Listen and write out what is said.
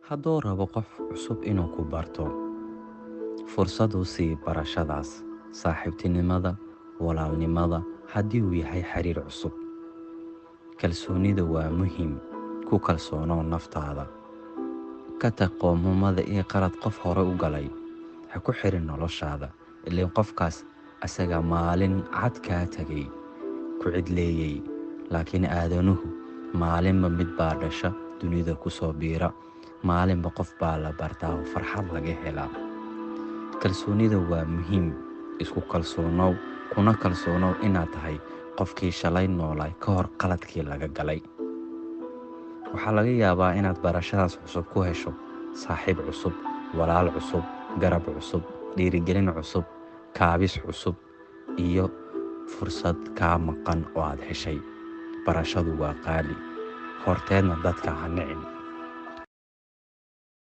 hadduu rabo qof cusub inuu ku barto, fursad u sii barashadaas, saaxiibtinimada, walaalnimada, haddii uu yahay xiriir cusub. Kalsoonida waa muhiim. Ku kalsoonow naftaada. Ka tag qoomamada iyo qalad qof hore u galay. Ha ku xirin noloshaada, ileen qofkaas asaga maalin cad kaa tagay, ku cidleeyay. Laakiin aadanuhu maalinba mid baa dhasha, dunida ku soo biira. Maalinba qof baa la bartaa oo farxad laga helaa. Kalsoonida waa muhiim. Isku kalsoonow, kuna kalsoonow inaad tahay qofkii shalay noolay ka hor qaladkii laga galay. Waxaa laga yaabaa inaad barashadaas cusub ku hesho saaxiib cusub, walaal cusub, garab cusub, dhiirigelin cusub, kaabis cusub iyo fursad kaa maqan oo aad heshay. Barashadu waa qaali. Horteedna dadka ha nicin.